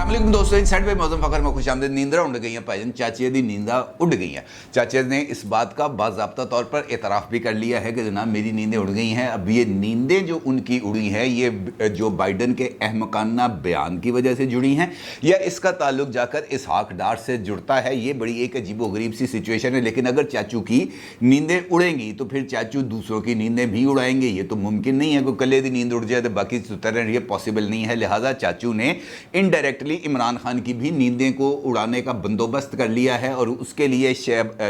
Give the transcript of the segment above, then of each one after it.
अस्सलाम दोस्तों, inside bye Mauzam Fakhar में खुशामदीद। नींदरा उड़ गई हैं भाईजान, चाचे दी नींदा उड़ गई हैं। चाचे ने इस बात का बाज़ाब्ता तौर पर एतराफ़ भी कर लिया है कि जनाब मेरी नींदें उड़ गई हैं। अब ये नींदें जो उनकी उड़ी हैं ये जो बाइडन के अहमकाना बयान की वजह से जुड़ी हैं या इसका ताल्लुक जाकर इसहाक डार से जुड़ता है, ये बड़ी एक अजीबोगरीब सी सिचुएशन है। लेकिन अगर चाचू की नींदें उड़ेंगी तो फिर चाचू दूसरों की नींदें भी उड़ाएंगे, ये तो मुमकिन नहीं है। कोई कले दी नींद उड़ जाए तो बाकी तरह ये पॉसिबल नहीं है। लिहाजा चाचू ने इनडायरेक्टली इमरान खान की भी नींदें को उड़ाने का बंदोबस्त कर लिया है और उसके लिए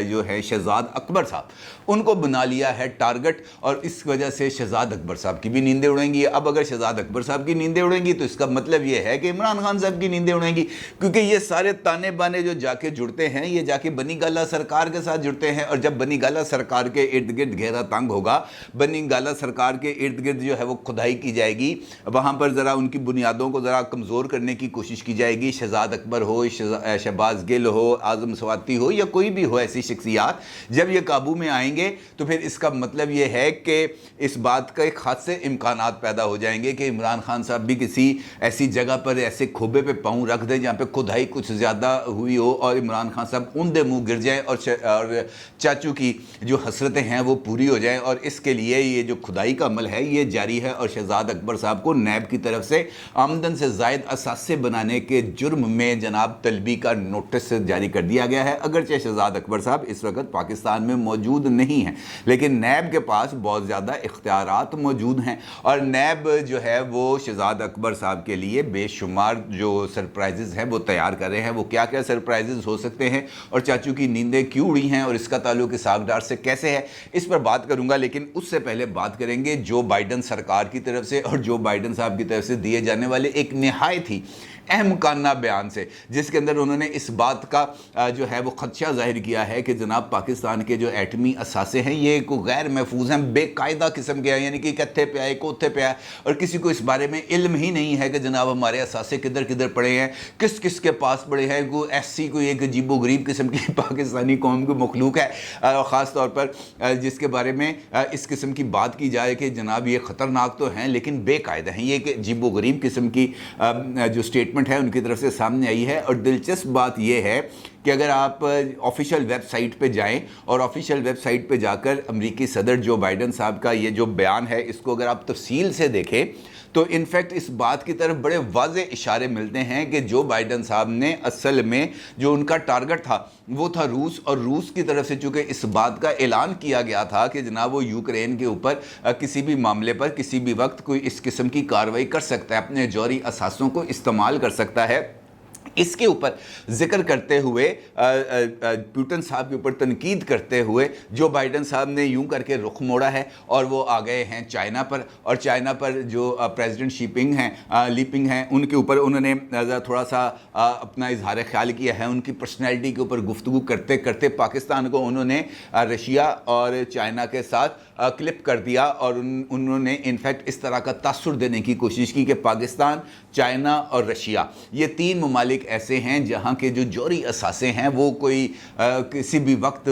जो है शहजाद अकबर साहब उनको बना लिया है टारगेट, और इस वजह से शहजाद अकबर साहब की भी नींदें उड़ेंगी। अब अगर शहजाद अकबर साहब की नींदें उड़ेंगी तो इसका मतलब ये है कि इमरान खान साहब की नींदें उड़ेंगी, क्योंकि ये सारे ताने बाने जो जाके जुड़ते हैं ये जाके बनी गाला सरकार के साथ जुड़ते हैं। और जब बनी गाला सरकार के इर्द गिर्द घेरा तंग होगा, बनी गाला सरकार के इर्द गिर्द जो है वो खुदाई की जाएगी, वहाँ पर ज़रा उनकी बुनियादों को ज़रा कमज़ोर करने की कोशिश की जाएगी। शहजाद अकबर हो, शहबाज गिल हो, आज़म स्वाति हो या कोई भी हो, ऐसी शख्सियात जब ये काबू में आएंगे तो फिर इसका मतलब ये है कि इस बात का एक खासे इम्कानात पैदा हो जाएंगे कि इमरान खान साहब भी किसी ऐसी जगह पर ऐसे खोबे पे पाँव रख दें जहाँ पे खुदाई कुछ ज़्यादा हुई हो और इमरान खान साहब उंधे मुँह गिर जाएँ और चाचू की जो हसरतें हैं वो पूरी हो जाएँ। और इसके लिए ये जो खुदाई का अमल है ये जारी है और शहजाद अकबर साहब को नैब की तरफ से आमदन से ज़ायद असासे बनाने के जुर्म में जनाब तलबी का नोटिस जारी कर दिया गया है। अगरचे शहजाद अकबर साहब इस वक्त पाकिस्तान में मौजूद नहीं हैं, लेकिन नैब के पास बहुत ज़्यादा इख्तियारात मौजूद हैं और नैब जो है वो शहजाद अकबर साहब के लिए बेशुमार जो सरप्राइजेज़ हैं वो तैयार कर रहे हैं। वो क्या क्या सरप्राइजेज़ हो सकते हैं और चाचू की नींदें क्यों उड़ी हैं और इसका ताल्लुक इसहाक डार से कैसे है, इस पर बात करूंगा। लेकिन उससे पहले बात करेंगे जो बाइडन सरकार की तरफ से और जो बाइडन साहब की तरफ से दिए जाने वाले एक निहायत ही अहमकाना बयान से, जिसके अंदर उन्होंने इस बात का जो है वो खदशा जाहिर किया है कि जनाब पाकिस्तान के जो एटमी असासे हैं ये को गैर महफूज हैं, बेकायदा किस्म के हैं, यानी कि कत्थे पे आए कोथे पे आए और किसी को इस बारे में इल्म ही नहीं है कि जनाब हमारे असासे किधर किधर पड़े हैं, किस किस के पास पड़े हैं। कोई एक अजीबोगरीब किस्म की पाकिस्तानी कौम की मखलूक है, ख़ास तौर पर जिसके बारे में इस किस्म की बात की जाए कि जनाब ये ख़तरनाक तो हैं लेकिन बेकायदा हैं। ये एक अजीबोगरीब किस्म की जो स्टेटमेंट है उनकी तरफ से सामने आई है। और दिलचस्प बात यह है कि अगर आप ऑफिशियल वेबसाइट पे जाएं और ऑफिशियल वेबसाइट पे जाकर अमेरिकी सदर जो बाइडन साहब का ये जो बयान है इसको अगर आप तफसील से देखें तो इनफैक्ट इस बात की तरफ बड़े वाज़े इशारे मिलते हैं कि जो बाइडन साहब ने असल में जो उनका टारगेट था वो था रूस, और रूस की तरफ से चूँकि इस बात का ऐलान किया गया था कि जनाब वो यूक्रेन के ऊपर किसी भी मामले पर किसी भी वक्त कोई इस किस्म की कार्रवाई कर सकता है, अपने जौहरी असासों को इस्तेमाल कर सकता है। इसके ऊपर जिक्र करते हुए पुतिन साहब के ऊपर तनकीद करते हुए जो बाइडन साहब ने यूं करके रुख मोड़ा है और वो आ गए हैं चाइना पर, और चाइना पर जो प्रेसिडेंट लीपिंग हैं उनके ऊपर उन्होंने थोड़ा सा अपना इजहार ख्याल किया है। उनकी पर्सनैलिटी के ऊपर गुफ्तगू करते करते पाकिस्तान को उन्होंने रशिया और चाइना के साथ क्लिप कर दिया और उन्होंने इनफैक्ट इस तरह का तासुर देने की कोशिश की कि पाकिस्तान, चाइना और रशिया ये तीन ममालिक ऐसे हैं जहाँ के जो जौहरी असासे हैं वो कोई किसी भी वक्त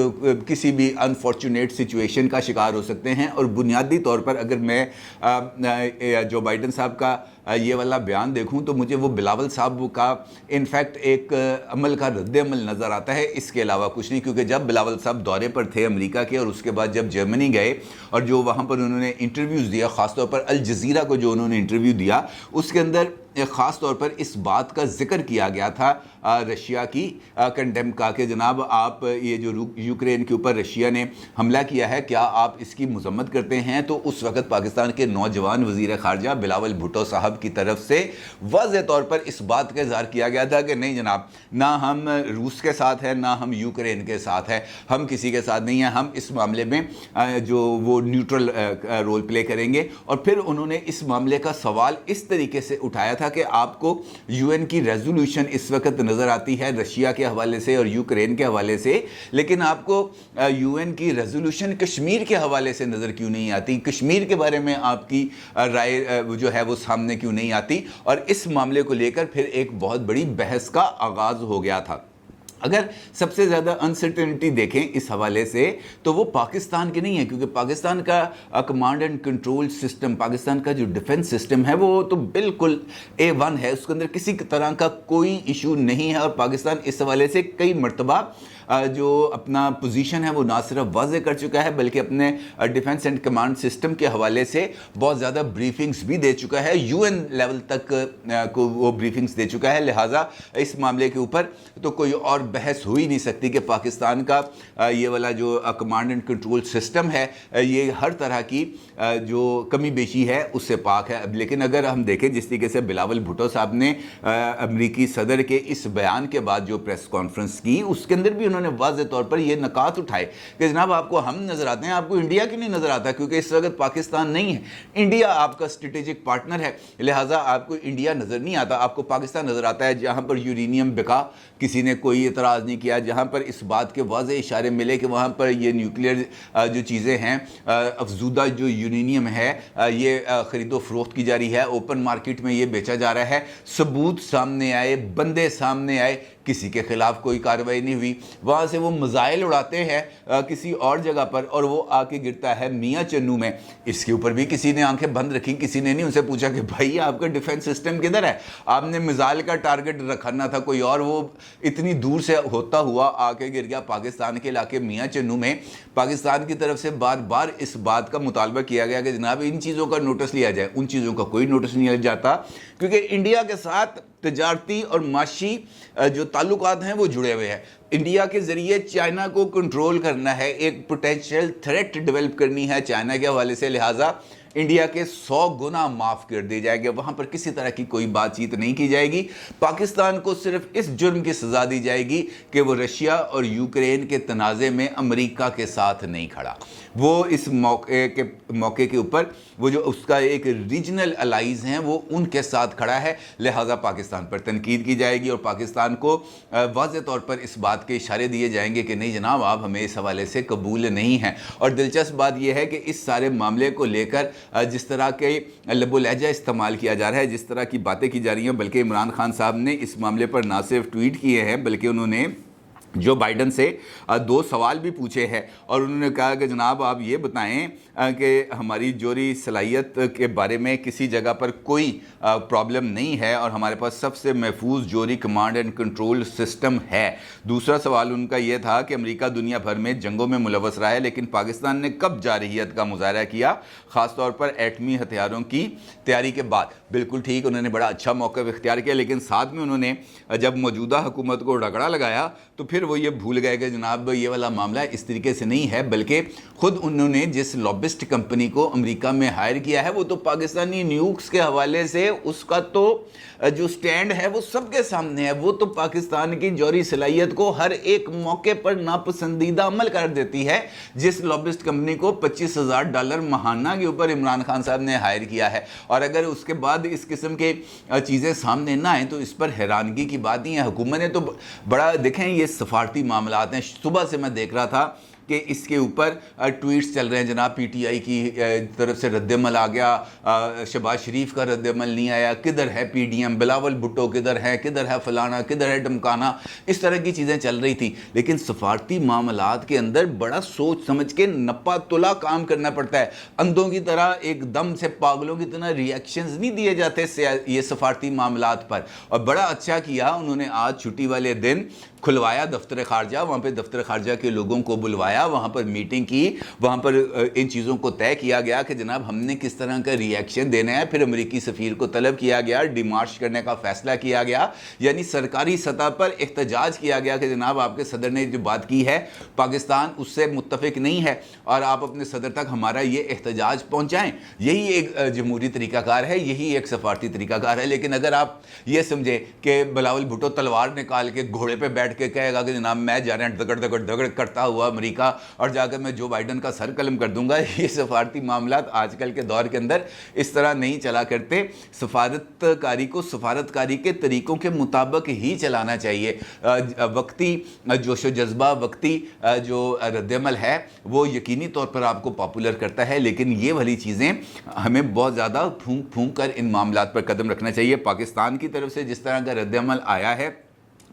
किसी भी अनफॉर्चुनेट सिचुएशन का शिकार हो सकते हैं। और बुनियादी तौर पर अगर मैं जो बाइडन साहब का ये वाला बयान देखूं तो मुझे वो बिलावल साहब का इनफैक्ट एक अमल का रद्द-ए-अमल नज़र आता है, इसके अलावा कुछ नहीं। क्योंकि जब बिलावल साहब दौरे पर थे अमेरिका के और उसके बाद जब जर्मनी गए और जो वहाँ पर उन्होंने इंटरव्यूज़ दिया, ख़ासतौर पर अल जज़ीरा को जो उन्होंने इंटरव्यू दिया उसके अंदर ख़ास तौर पर इस बात का जिक्र किया गया था रशिया की कंडेम का कि जनाब आप ये जो यूक्रेन के ऊपर रशिया ने हमला किया है क्या आप इसकी मजम्मत करते हैं। तो उस वक़्त पाकिस्तान के नौजवान वज़ीर ख़ारजा बिलावल भुट्टो साहब की तरफ से वाज़ेह तौर पर इस बात का इज़हार किया गया था कि नहीं जनाब, ना हम रूस के साथ हैं ना हम यूक्रेन के साथ हैं, हम किसी के साथ नहीं हैं, हम इस मामले में जो वो न्यूट्रल रोल प्ले करेंगे। और फिर उन्होंने इस मामले का सवाल इस तरीके से उठाया था कि आपको यूएन की रेजोल्यूशन इस वक्त नज़र आती है रशिया के हवाले से और यूक्रेन के हवाले से, लेकिन आपको यूएन की रेजोल्यूशन कश्मीर के हवाले से नज़र क्यों नहीं आती, कश्मीर के बारे में आपकी राय जो है वो सामने क्यों नहीं आती। और इस मामले को लेकर फिर एक बहुत बड़ी बहस का आगाज़ हो गया था। اگر سب سے زیادہ انسرٹنٹی دیکھیں اس حوالے سے تو وہ پاکستان کی نہیں ہے، کیونکہ پاکستان کا command and control system, Pakistan کا جو ڈیفنس سسٹم ہے وہ تو بالکل A1 ہے، اس کے اندر کسی طرح کا کوئی ایشو نہیں ہے، اور پاکستان اس حوالے سے کئی مرتبہ جو اپنا پوزیشن ہے وہ نہ صرف واضح کر چکا ہے بلکہ اپنے ڈیفنس اینڈ کمانڈ سسٹم کے حوالے سے بہت زیادہ بریفنگز بھی دے چکا ہے، UN لیول تک کو وہ بریفنگز دے چکا ہے، لہٰذا اس معاملے کے اوپر تو کوئی اور بحث ہو ہی نہیں سکتی کہ پاکستان کا یہ والا جو کمانڈ اینڈ کنٹرول سسٹم ہے یہ ہر طرح کی جو کمی بیشی ہے اس سے پاک ہے۔ لیکن اگر ہم دیکھیں جس طریقے سے بلاول بھٹو صاحب نے امریکی صدر کے اس بیان کے بعد جو پریس کانفرنس کی، اس کے اندر بھی انہوں نے واضح طور پر یہ نکات اٹھائے کہ جناب آپ کو ہم نظر آتے ہیں، آپ کو انڈیا کیوں نہیں نظر آتا؟ کیونکہ اس وقت پاکستان نہیں ہے، انڈیا آپ کا اسٹریٹجک پارٹنر ہے، لہٰذا آپ کو انڈیا نظر نہیں آتا، آپ کو پاکستان نظر آتا ہے۔ جہاں پر یورینیم بکا کسی نے کوئی اعتراض نہیں کیا، جہاں پر اس بات کے واضح اشارے ملے کہ وہاں پر یہ نیوکلیئر جو چیزیں ہیں، افزودہ جو یورینیم ہے یہ خرید و فروخت کی جا رہی ہے، اوپن مارکیٹ میں یہ بیچا جا رہا ہے، ثبوت سامنے آئے، بندے سامنے آئے، کسی کے خلاف کوئی کارروائی نہیں ہوئی، وہاں سے وہ میزائل اڑاتے ہیں کسی اور جگہ پر اور وہ آ کے گرتا ہے میاں چنو میں، اس کے اوپر بھی کسی نے آنکھیں بند رکھی، کسی نے نہیں ان سے پوچھا کہ بھائی آپ کا ڈیفنس سسٹم کدھر ہے؟ آپ نے میزائل کا ٹارگٹ رکھنا تھا کوئی اور، وہ اتنی دور سے ہوتا ہوا آ کے گر گیا پاکستان کے علاقے میاں چنو میں۔ پاکستان کی طرف سے بار بار اس بات کا مطالبہ کیا گیا کہ جناب ان چیزوں کا نوٹس لیا جائے، ان چیزوں کا کوئی نوٹس نہیں لیا جاتا، کیونکہ انڈیا کے ساتھ تجارتی اور معاشی جو تعلقات ہیں وہ جڑے ہوئے ہیں۔ انڈیا کے ذریعے چائنا کو کنٹرول کرنا ہے، ایک پوٹینشیل تھریٹ ڈیولپ کرنی ہے چائنا کے حوالے سے، لہٰذا انڈیا کے 100 گنا معاف کر دی جائے گی، وہاں پر کسی طرح کی کوئی بات چیت نہیں کی جائے گی۔ پاکستان کو صرف اس جرم کی سزا دی جائے گی کہ وہ رشیا اور یوکرین کے تنازع میں امریکہ کے ساتھ نہیں کھڑا، وہ اس موقع کے اوپر وہ جو اس کا ایک ریجنل الائیز ہیں وہ ان کے ساتھ کھڑا ہے، لہٰذا پاکستان پر تنقید کی جائے گی اور پاکستان کو واضح طور پر اس بات کے اشارے دیے جائیں گے کہ نہیں جناب آپ ہمیں اس حوالے سے قبول نہیں ہیں۔ اور دلچسپ بات یہ ہے کہ اس سارے معاملے کو لے کر جس طرح کے لب و لہجہ استعمال کیا جا رہا ہے، جس طرح کی باتیں کی جا رہی ہیں، بلکہ عمران خان صاحب نے اس معاملے پر نہ صرف ٹویٹ کیے ہیں بلکہ انہوں نے جو بائیڈن سے 2 سوال بھی پوچھے ہیں اور انہوں نے کہا کہ جناب آپ یہ بتائیں کہ ہماری جوہری صلاحیت کے بارے میں کسی جگہ پر کوئی پرابلم نہیں ہے اور ہمارے پاس سب سے محفوظ جوہری کمانڈ اینڈ کنٹرول سسٹم ہے۔ دوسرا سوال ان کا یہ تھا کہ امریکہ دنیا بھر میں جنگوں میں ملوث رہا ہے لیکن پاکستان نے کب جارحیت کا مظاہرہ کیا، خاص طور پر ایٹمی ہتھیاروں کی تیاری کے بعد؟ بالکل ٹھیک، انہوں نے بڑا اچھا موقف اختیار کیا، لیکن ساتھ میں انہوں نے جب موجودہ حکومت کو رگڑا لگایا تو پھر وہ یہ بھول گئے کہ جناب یہ والا معاملہ اس طریقے سے نہیں ہے، بلکہ خود انہوں نے جس لابسٹ کمپنی کو امریکہ میں ہائر کیا ہے وہ تو پاکستانی نیوکس کے حوالے سے اس کا تو جو سٹینڈ ہے وہ سب کے سامنے ہے، وہ تو پاکستان کی جوہری صلاحیت کو ہر ایک موقع پر ناپسندیدہ عمل کر دیتی ہے، جس لابسٹ کمپنی کو $25,000 ماہانہ کے اوپر عمران خان صاحب نے ہائر کیا ہے، اور اگر اس کے بعد اس قسم کے چیزیں سامنے نہ آئیں تو اس پر حیرانگی کی بات نہیں ہے۔ حکومت نے تو بڑا دیکھیں یہ سفارتی معاملات ہیں، صبح سے میں دیکھ رہا تھا کہ اس کے اوپر ٹویٹس چل رہے ہیں، جناب پی ٹی آئی کی طرف سے رد عمل آ گیا، شہباز شریف کا رد عمل نہیں آیا، کدھر ہے P D M, Bilawal Bhutto کدھر ہے فلانا کدھر ہے ڈمکانا، اس طرح کی چیزیں چل رہی تھی۔ لیکن سفارتی معاملات کے اندر بڑا سوچ سمجھ کے نپا تلا کام کرنا پڑتا ہے، اندھوں کی طرح ایک دم سے پاگلوں کی طرح ریئیکشنز نہیں دیے جاتے یہ سفارتی معاملات پر۔ اور بڑا اچھا کیا انہوں نے آج چھٹی والے دن کھلوایا دفتر خارجہ، وہاں پہ دفتر خارجہ کے لوگوں کو بلوایا، وہاں پر میٹنگ کی، وہاں پر ان چیزوں کو طے کیا گیا کہ جناب ہم نے کس طرح کا ریئیکشن دینا ہے، پھر امریکی سفیر کو طلب کیا گیا، ڈیمارش کرنے کا فیصلہ کیا گیا، یعنی سرکاری سطح پر احتجاج کیا گیا کہ جناب آپ کے صدر نے جو بات کی ہے پاکستان اس سے متفق نہیں ہے اور آپ اپنے صدر تک ہمارا یہ احتجاج پہنچائیں۔ یہی ایک جمہوری طریقہ کار ہے، یہی ایک سفارتی طریقہ کار ہے۔ لیکن اگر آپ یہ سمجھیں کہ بلاول بھٹو تلوار نکال کے گھوڑے پہ بیٹھ کے کہے گا کہ جناب میں جا رہا ہوں دگڑ دگڑ دگڑ کرتا ہوا امریکہ اور جا کر میں جو بائیڈن کا سر قلم کر دوں گا، یہ سفارتی معاملات آج کل کے دور کے اندر اس طرح نہیں چلا کرتے۔ سفارتکاری کو سفارتکاری کے طریقوں کے مطابق ہی چلانا چاہیے۔ وقتی جوش و جذبہ، وقتی جو رد عمل ہے وہ یقینی طور پر آپ کو پاپولر کرتا ہے، لیکن یہ والی چیزیں ہمیں بہت زیادہ پھونک پھونک کر ان معاملات پر قدم رکھنا چاہیے۔ پاکستان کی طرف سے جس طرح کا رد عمل آیا ہے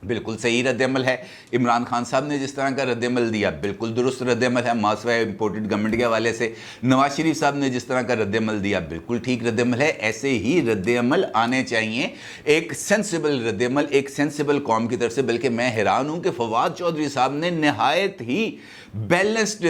बिल्कुल सही रद्दमल है। इमरान खान साहब ने जिस तरह का रद्दमल दिया बिल्कुल दुरुस्त रद्दमल है मास व इम्पोर्टेड गवर्नमेंट के हवाले से। नवाज शरीफ साहब ने जिस तरह का रद्दमल दिया बिल्कुल ठीक रद्दमल है। ऐसे ही रद्दमल आने चाहिए, एक सेंसिबल रद्दमल, एक सेंसिबल कौम की तरफ से। बल्कि मैं हैरान हूँ कि फवाद चौधरी साहब ने नहायत ही बैलेंस्ड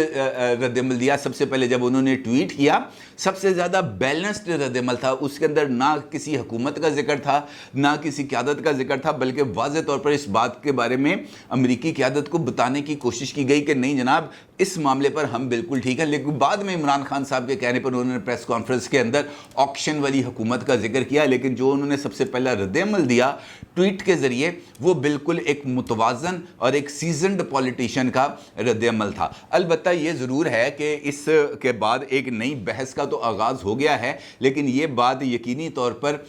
रद्दमल दिया। सबसे पहले जब उन्होंने ट्वीट किया सबसे ज़्यादा बैलेंस्ड रद्दमल था, उसके अंदर ना किसी हुकूमत का जिक्र था ना किसी क़यादत का जिक्र था, बल्कि वाज़ेह तौर पर इस बात के बारे में अमरीकी क़यादत को बताने की कोशिश की गई कि नहीं जनाब इस मामले पर हम बिल्कुल ठीक हैं। लेकिन बाद में इमरान खान साहब के कहने पर उन्होंने प्रेस कॉन्फ्रेंस के अंदर ऑक्शन वाली हुकूमत का जिक्र किया, लेकिन जो उन्होंने सबसे पहला रद्दमल दिया ट्वीट के ज़रिए वो बिल्कुल एक मुतवाज़न और एक सीजनड पॉलिटिशियन का रद्दमल था। अलबत्ता ये ज़रूर है कि इसके बाद एक नई बहस का तो आगाज़ हो गया है, लेकिन ये बात यकीनी तौर पर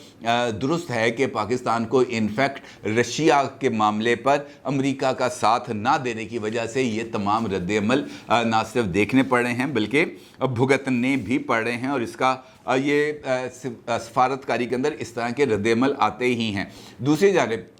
दुरुस्त है कि पाकिस्तान को इनफैक्ट रशिया के मामले पर अमेरिका का साथ ना देने की वजह से ये तमाम रद्दमल ना सिर्फ देखने पड़ रहे हैं बल्कि भुगतने भी पड़ रहे हैं, और इसका ये सफारतकारी के अंदर इस तरह के रद्दमल आते ही हैं। दूसरी जानिब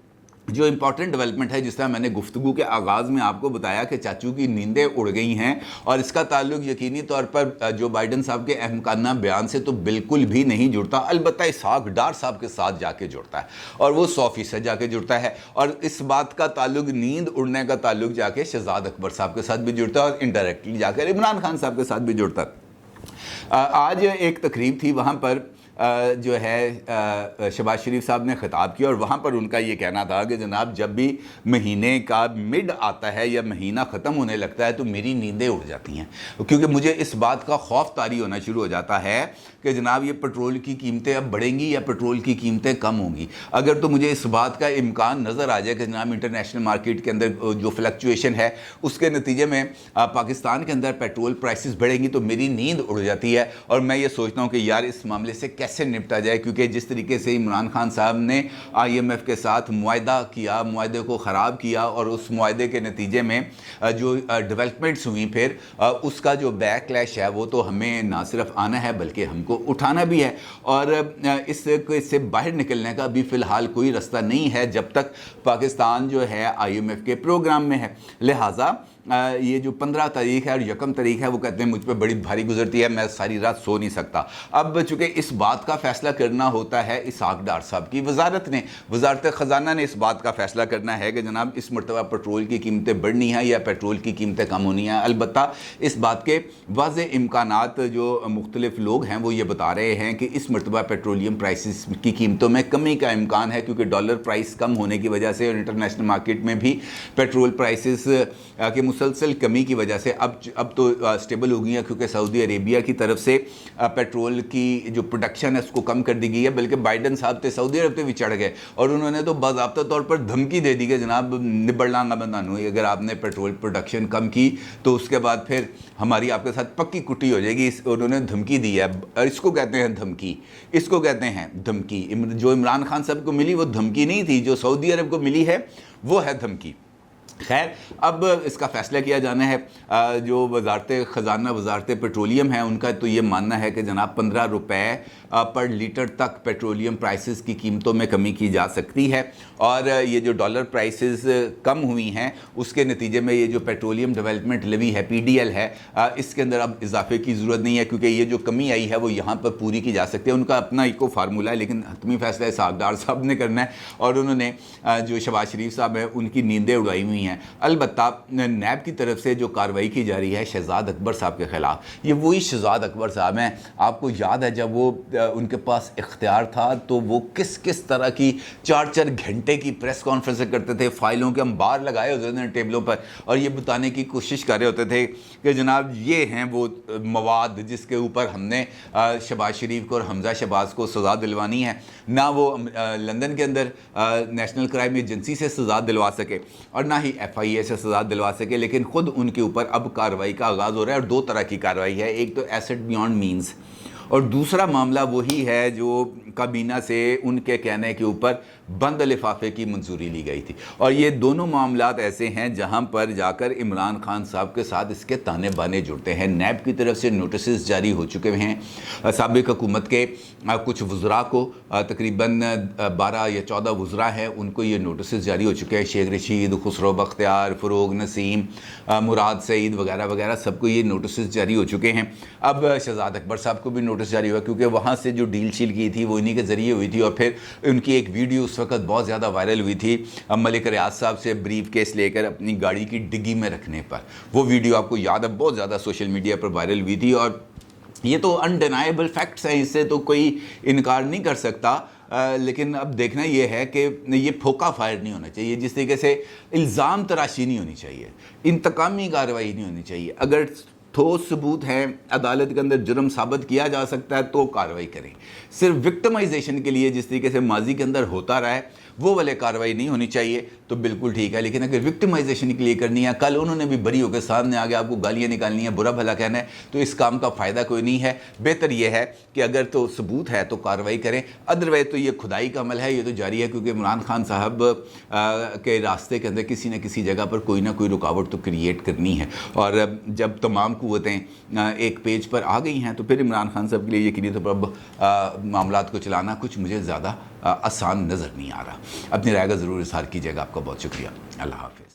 जो इम्पॉर्टेंट डेवलपमेंट है, जिस तरह मैंने गुफ्तगू के आगाज़ में आपको बताया कि चाचू की नींदें उड़ गई हैं, और इसका ताल्लुक यकीनी तौर पर जो बाइडन साहब के अहमकाना बयान से तो बिल्कुल भी नहीं जुड़ता, अलबत्ता इसहाक डार साहब के साथ जाके जुड़ता है, और वो 100% जाके जुड़ता है। और इस बात का ताल्लुक, नींद उड़ने का ताल्लुक जाके शहजाद अकबर साहब के साथ भी जुड़ता है, और इनडायरेक्टली जाकर इमरान खान साहब के साथ भी जुड़ता है। आज एक तकरीब थी, वहाँ पर जो है शहबाज शरीफ साहब ने ख़िताब किया, और वहाँ पर उनका ये कहना था कि जनाब जब भी महीने का मिड आता है या महीना ख़त्म होने लगता है तो मेरी नींदें उड़ जाती हैं, क्योंकि मुझे इस बात का खौफ तारी होना शुरू हो जाता है कि जनाब ये पेट्रोल की कीमतें अब बढ़ेंगी या पेट्रोल की कीमतें कम होंगी। अगर तो मुझे इस बात का इम्कान नज़र आ जाए कि जनाब इंटरनेशनल मार्केट के अंदर जो फ्लक्चुएशन है उसके नतीजे में पाकिस्तान के अंदर पेट्रोल प्राइसेस बढ़ेंगी तो मेरी नींद उड़ जाती है, और मैं ये सोचता हूँ कि यार इस मामले से कैसे निपटा जाए, क्योंकि जिस तरीके से इमरान खान साहब ने IMF के साथ मुआहदा किया, मुआहदे को ख़राब किया, और उस मुआहदे के नतीजे में जो डेवलपमेंट्स हुई फिर उसका जो बैकलैश है वो तो हमें ना सिर्फ आना है बल्कि हमको उठाना भी है, और इससे बाहर निकलने का भी फ़िलहाल कोई रास्ता नहीं है जब तक पाकिस्तान जो है IMF के प्रोग्राम में है। लिहाजा ये जो 15 तारीख है और 1 तारीख है वो कहते हैं मुझ पर बड़ी भारी गुजरती है, मैं सारी रात सो नहीं सकता। अब चूँकि इस बात का फ़ैसला करना होता है इसहाक डार साहब की वजारत ने, वजारत ख़जाना ने इस बात का फ़ैसला करना है कि जनाब इस मरतबा पेट्रोल की कीमतें बढ़नी हैं या पेट्रोल की कीमतें कम होनी हैं। अलबत्ता इस बात के वाज़ेह इम्कानात जो मुख्तलिफ लोग हैं वो ये बता रहे हैं कि इस मरतबा पेट्रोलियम प्राइसेस की कीमतों में कमी का इम्कान है, क्योंकि डॉलर प्राइस कम होने की वजह से और इंटरनेशनल मार्केट में भी पेट्रोल प्राइसेस के मुसलसल कमी की वजह से अब तो स्टेबल हो गई है, क्योंकि सऊदी अरेबिया की तरफ से पेट्रोल की जो प्रोडक्शन है उसको कम कर दी गई है। बल्कि बाइडन साहब थे सऊदी अरब भी चढ़ गए और उन्होंने तो बाज़ाब्ता तौर पर धमकी दे दी कि जनाब निबड़ लांगा बंदानू, अगर आपने पेट्रोल प्रोडक्शन कम की तो उसके बाद फिर हमारी आपके साथ पक्की कुटी हो जाएगी। उन्होंने धमकी दी है, इसको कहते हैं धमकी, इसको कहते हैं धमकी। जो इमरान खान साहब को मिली वो धमकी नहीं थी, जो सऊदी अरब को मिली है वो है धमकी। खैर, अब इसका फ़ैसला किया जाना है। जो वजारत ख़जाना, वजारत पेट्रोलियम है, उनका तो ये मानना है कि जनाब 15 रुपए पर लीटर तक पेट्रोलियम प्राइसेस की कीमतों में कमी की जा सकती है, और ये जो डॉलर प्राइसेस कम हुई हैं उसके नतीजे में ये जो पेट्रोलियम डेवलपमेंट लेवी है PDL है, इसके अंदर अब इजाफे की ज़रूरत नहीं है, क्योंकि ये जो कमी आई है वो यहाँ पर पूरी की जा सकती है। उनका अपना इको फार्मूला है, लेकिन हतमी फ़ैसला इसहाक डार साहब ने करना है, और उन्होंने जो शहबाज शरीफ साहब हैं उनकी नींदें उड़ाई हुई हैं। अलबत्ता नैब की तरफ से जो कार्रवाई की जा रही है शहजाद अकबर साहब के ख़िलाफ़, ये वही शहजाद अकबर साहब हैं। आपको याद है जब वो उनके पास इख्तियार था तो वो किस किस तरह की 4-4 घंटे की प्रेस कॉन्फ्रेंस करते थे, फाइलों के अंबार लगाए होते थे टेबलों पर, और ये बताने की कोशिश कर रहे होते थे कि जनाब ये हैं वो मवाद जिसके ऊपर हमने शहबाज शरीफ को और हमजा शहबाज को सज़ा दिलवानी है। ना वो लंदन के अंदर नेशनल क्राइम एजेंसी से सज़ा दिलवा सके और ना ही FIA से सज़ा दिलवा सके, लेकिन ख़ुद उनके ऊपर अब कार्रवाई का आगाज़ हो रहा है। और 2 तरह की कार्रवाई है, एक तो एसेट बियॉन्ड मीन्स, और दूसरा मामला वही है जो کابینہ سے ان کے کہنے کے اوپر بند لفافے کی منظوری لی گئی تھی. اور یہ دونوں معاملات ایسے ہیں جہاں پر جا کر عمران خان صاحب کے ساتھ اس کے تانے بانے جڑتے ہیں. نیب کی طرف سے نوٹسز جاری ہو چکے ہیں سابق حکومت کے کچھ وزراء کو، تقریباً 12 یا 14 وزراء ہیں، ان کو یہ نوٹسز جاری ہو چکے ہیں. شیخ رشید، خسرو بختیار، فروغ نسیم، مراد سعید وغیرہ وغیرہ سب کو یہ نوٹسز جاری ہو چکے ہیں. اب شہزاد اکبر صاحب کو بھی نوٹس جاری ہوا، کیونکہ وہاں سے جو ڈیل شیل کی تھی وہ انہی کے ذریعے ہوئی تھی. اور پھر ان کی ایک ویڈیو اس وقت بہت زیادہ وائرل ہوئی تھی ملک ریاض صاحب سے بریف کیس لے کر اپنی گاڑی کی ڈگی میں رکھنے پر. وہ ویڈیو آپ کو یاد ہے بہت زیادہ سوشل میڈیا پر وائرل ہوئی تھی، اور یہ تو انڈینائبل فیکٹس ہیں، اس سے تو کوئی انکار نہیں کر سکتا. لیکن اب دیکھنا یہ ہے کہ یہ پھوکا فائر نہیں ہونا چاہیے، جس طریقے سے الزام تراشی نہیں ہونی چاہیے، انتقامی کارروائی نہیں ہونی چاہیے. اگر ٹھوس ثبوت ہیں، عدالت کے اندر جرم ثابت کیا جا سکتا ہے تو کارروائی کریں. صرف وکٹمائزیشن کے لیے جس طریقے سے ماضی کے اندر ہوتا رہا ہے وہ والے کارروائی نہیں ہونی چاہیے تو بالکل ٹھیک ہے. لیکن اگر وکٹمائزیشن کے لیے کرنی ہے، کل انہوں نے بھی بری ہو کے سامنے آگے آپ کو گالیاں نکالنی ہیں، برا بھلا کہنا ہے، تو اس کام کا فائدہ کوئی نہیں ہے. بہتر یہ ہے کہ اگر تو ثبوت ہے تو کارروائی کریں، ادروائز تو یہ کھدائی کا عمل ہے، یہ تو جاری ہے. کیونکہ عمران خان صاحب کے راستے کے اندر کسی نہ کسی جگہ پر کوئی نہ کوئی رکاوٹ تو کریٹ کرنی ہے. اور جب تمام قوتیں ایک پیج پر آ گئی ہیں تو پھر عمران خان صاحب کے لیے یقینی طور پر اب معاملات کو چلانا کچھ مجھے زیادہ آسان نظر نہیں آ رہا. اپنی رائے کا ضرور اظہار کیجیے گا. آپ کا بہت شکریہ. اللہ حافظ.